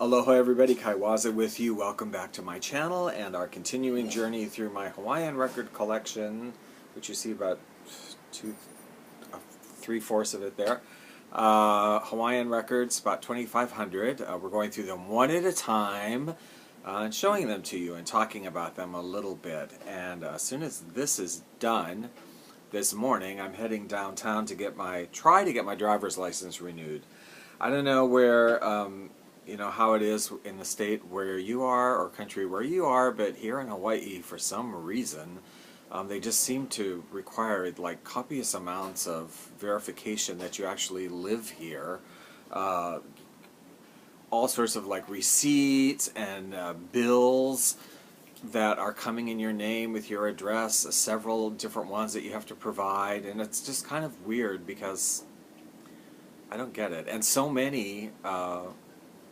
Aloha everybody, Kaiwaza with you. Welcome back to my channel and our continuing journey through my Hawaiian record collection, which you see about three-fourths of it there. Hawaiian records, about 2,500. We're going through them one at a time and showing them to you and talking about them a little bit. And as soon as this is done, this morning I'm heading downtown to try to get my driver's license renewed. I don't know where you know how it is in the state where you are or country where you are, but here in Hawaii, for some reason, they just seem to require like copious amounts of verification that you actually live here. All sorts of like receipts and bills that are coming in your name with your address, several different ones that you have to provide, and it's just kind of weird because I don't get it. And so many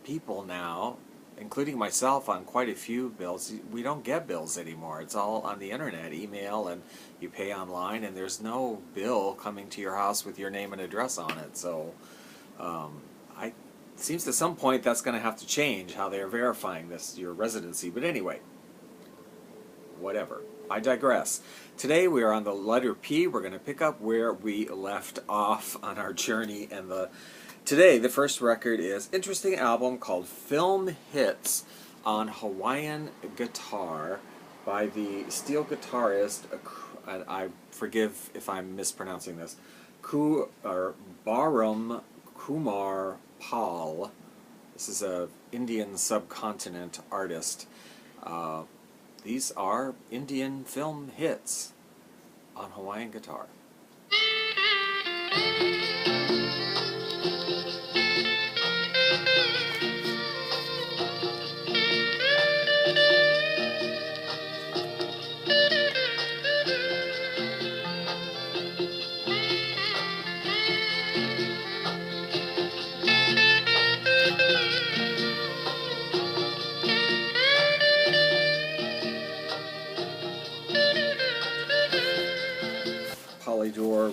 people now, including myself on quite a few bills, we don't get bills anymore. It's all on the internet, email, and you pay online, and there's no bill coming to your house with your name and address on it. So it seems at some point that's going to have to change how they're verifying this, your residency. But anyway, whatever. I digress. Today we are on the letter P. We're going to pick up where we left off on our journey, and today the first record is interesting album called Film Hits on Hawaiian Guitar by the steel guitarist, and I forgive if I'm mispronouncing this, Barum Kumar Paul. This is a Indian subcontinent artist. These are Indian film hits on Hawaiian guitar.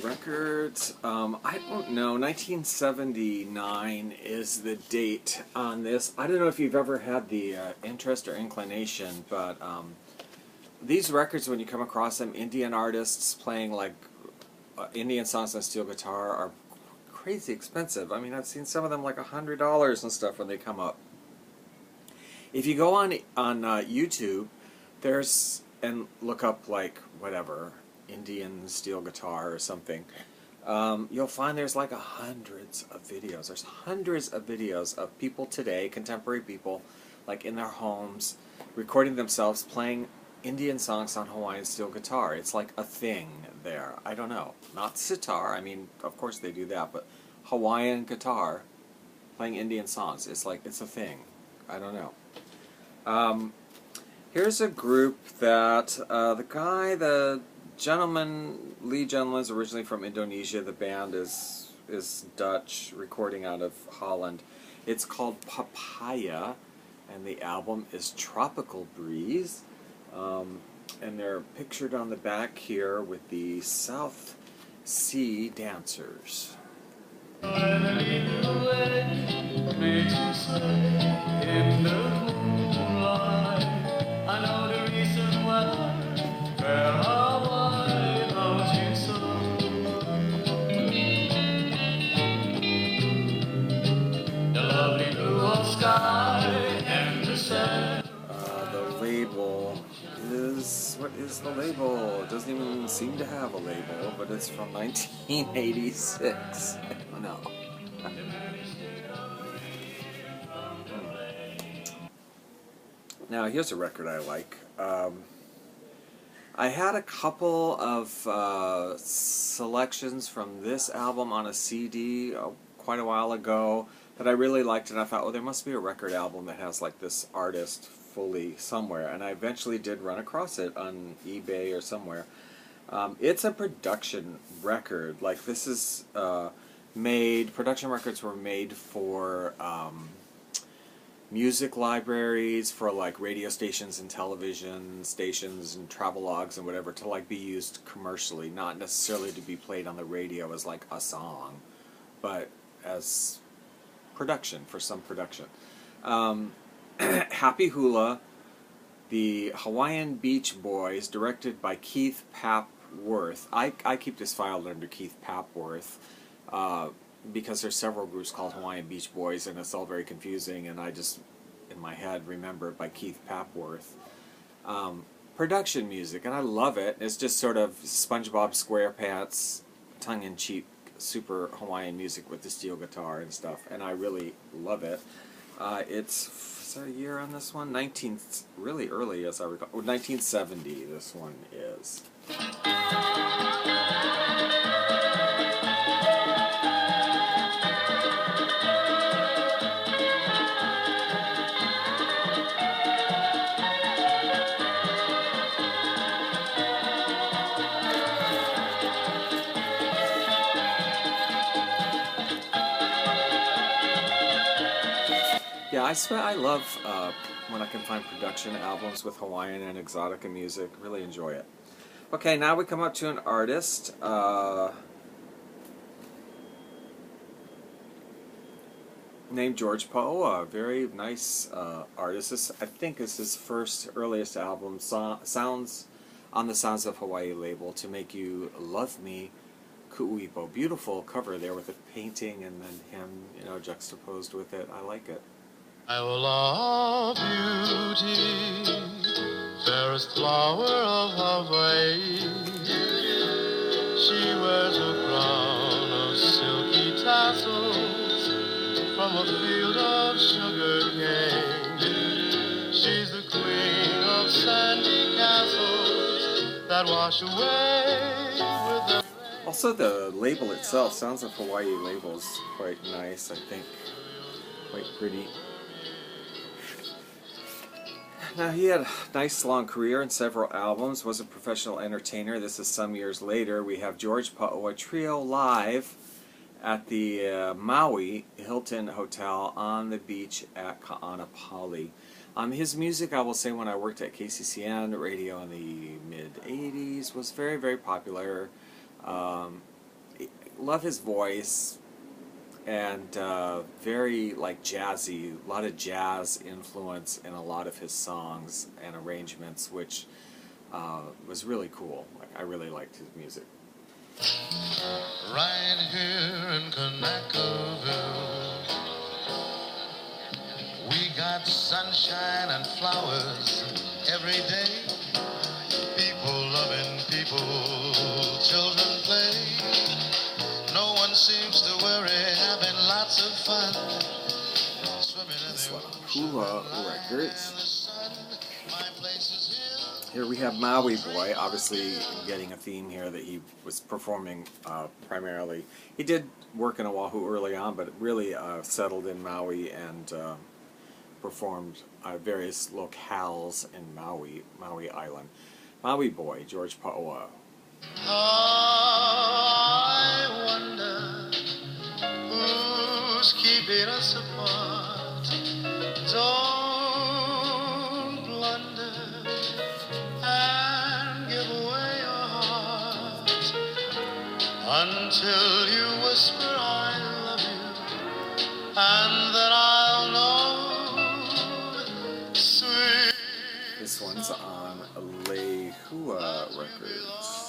Records. I don't know, 1979 is the date on this. I don't know if you've ever had the interest or inclination, but these records, when you come across them, Indian artists playing like Indian songs on steel guitar are crazy expensive. I mean, I've seen some of them like $100 and stuff when they come up. If you go on YouTube, and look up like whatever, Indian steel guitar or something, you'll find there's like hundreds of videos. There's hundreds of videos of people today, contemporary people, like in their homes, recording themselves playing Indian songs on Hawaiian steel guitar. It's like a thing there. I don't know. Not sitar. I mean, of course they do that, but Hawaiian guitar playing Indian songs. It's like, it's a thing. I don't know. Here's a group that the lead gentleman is originally from Indonesia. The band is Dutch, recording out of Holland. It's called Papaya, and the album is Tropical Breeze. And they're pictured on the back here with the South Sea Dancers. I know the reason why, where Hawaii loves you so. The lovely blue of sky and the sand. The label is, what is the label? It doesn't even seem to have a label, but it's from 1986. I don't know. Now, here's a record I like. I had a couple of selections from this album on a CD quite a while ago that I really liked, and I thought, well, there must be a record album that has like this artist fully somewhere, and I eventually did run across it on eBay or somewhere. It's a production record. Like, this is production records were made for music libraries, for like radio stations and television stations and travelogues and whatever, to like be used commercially, not necessarily to be played on the radio as like a song, but as production, for some production. Happy Hula, the Hawaiian Beach Boys, directed by Keith Papworth. I keep this filed under Keith Papworth because there's several groups called Hawaiian Beach Boys, and it's all very confusing, and I just, in my head, remember it by Keith Papworth. Production music, and I love it. It's just sort of SpongeBob SquarePants, tongue-in-cheek, super Hawaiian music with the steel guitar and stuff, and I really love it. Is there a year on this one? Really early as I recall. 1970 this one is. Yeah, I love when I can find production albums with Hawaiian and exotica music. Really enjoy it. Okay, now we come up to an artist named George Paoa. Very nice artist. This, I think, is his earliest album. Sounds on the Sounds of Hawaii label. To Make You Love Me, Ku'uipo. Beautiful cover there with a painting and then him, juxtaposed with it. I like it. I will love beauty, fairest flower of Hawaii. She wears a crown of silky tassels from a field of sugar cane. She's the queen of sandy castles that wash away with the rain. Also, the label itself, Sounds of Hawaii label, is quite nice, I think. Quite pretty. Now, he had a nice long career and several albums, was a professional entertainer. This is some years later. We have George Paoa Trio live at the Maui Hilton Hotel on the beach at Ka'anapali. His music, I will say, when I worked at KCCN radio in the mid-'80s, was very, very popular. Love his voice. And very jazzy, a lot of jazz influence in a lot of his songs and arrangements, which was really cool. I really liked his music. Right here in Kanakaville, we got sunshine and flowers every day. People loving people, children play. No one seems to worry, having lots of fun. This one, Hula Records. Here we have Maui Boy, obviously getting a theme here that he was performing primarily. He did work in Oahu early on, but really settled in Maui and performed various locales in Maui Island. Maui Boy, George Paoa. I wonder who's keeping us apart. Don't blunder and give away your heart until you whisper I love you, and then I'll know. Sweet. This one's on Lehua Records.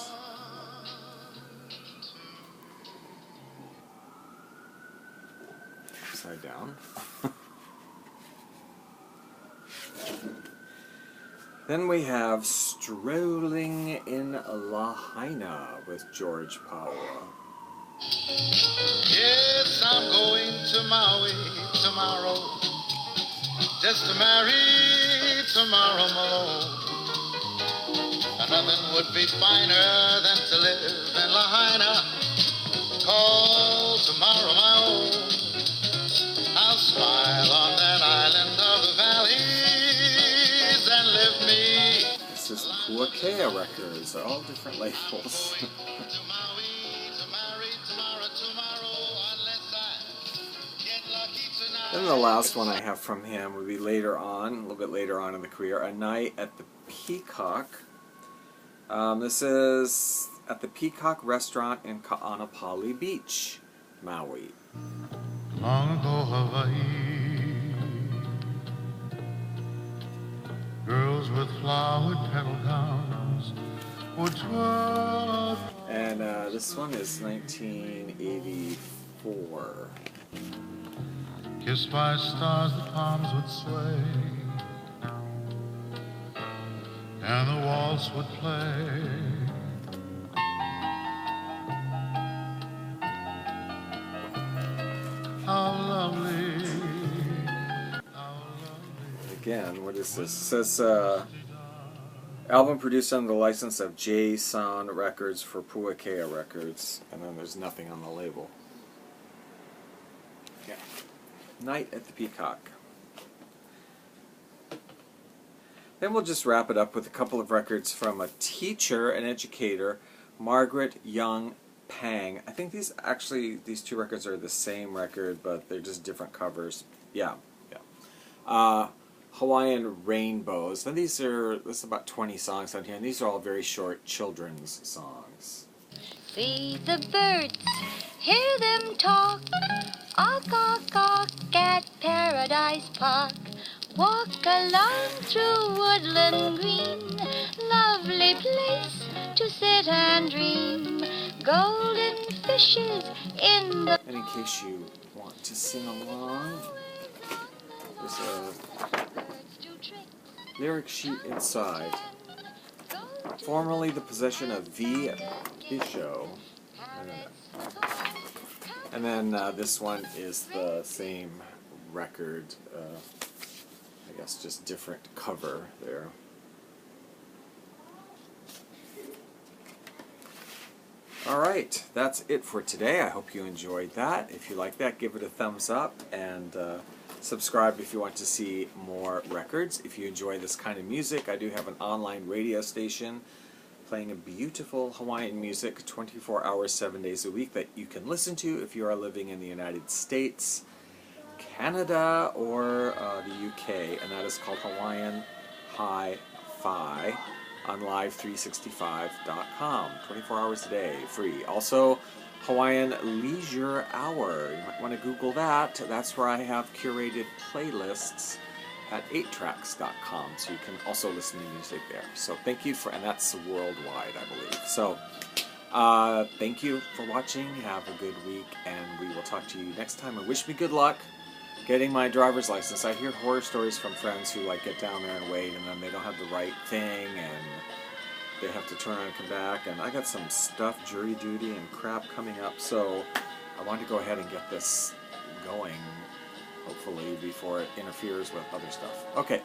Upside down. Then we have Strolling in Lahaina with George Paoa. Yes, I'm going to Maui tomorrow, just to marry tomorrow alone. And nothing would be finer than to live in Lahaina, call tomorrow my own. I'll smile on that island of the valleys and live me. This is Puakea Records. They're all different labels. Then the last one I have from him would be later on, a little bit later on in the career, A Night at the Peacock. This is at the Peacock Restaurant in Ka'anapali Beach, Maui. Long ago Hawaii fields with flowered petal gowns would twirl. And this one is 1984. Kissed by stars, the palms would sway, and the waltz would play. How lovely, how lovely. Again, what is this? It says album produced under the license of J Sound Records for Paoa Records, and then there's nothing on the label. Yeah. Night at the Peacock. Then we'll just wrap it up with a couple of records from a teacher and educator, Margaret Young Pang. I think these two records are the same record, but they're just different covers. Yeah. Hawaiian Rainbows. Now there's about 20 songs on here, and these are all very short children's songs. See the birds, hear them talk, awk, awk, awk at Paradise Park. Walk along through woodland green, lovely place to sit and dream. Golden fishes in the... And in case you want to sing along, there's a lyric sheet inside. Formerly the possession of V. Bisho. And then this one is the same record, I guess just different cover there. Alright, that's it for today. I hope you enjoyed that. If you like that, give it a thumbs up, and subscribe if you want to see more records. If you enjoy this kind of music, I do have an online radio station playing a beautiful Hawaiian music 24 hours, 7 days a week that you can listen to if you are living in the United States, Canada, or the UK, and that is called Hawaiian Hi-Fi on live365.com, 24 hours a day, free. Also, Hawaiian Leisure Hour. You might want to Google that. That's where I have curated playlists at 8tracks.com, so you can also listen to music there. So thank you and that's worldwide, I believe. So thank you for watching. Have a good week, and we will talk to you next time. And wish me good luck getting my driver's license. I hear horror stories from friends who get down there and wait, and then they don't have the right thing, and they have to turn around and come back. And I got some stuff, jury duty and crap coming up, so I want to go ahead and get this going, hopefully, before it interferes with other stuff. Okay.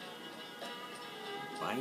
Bye.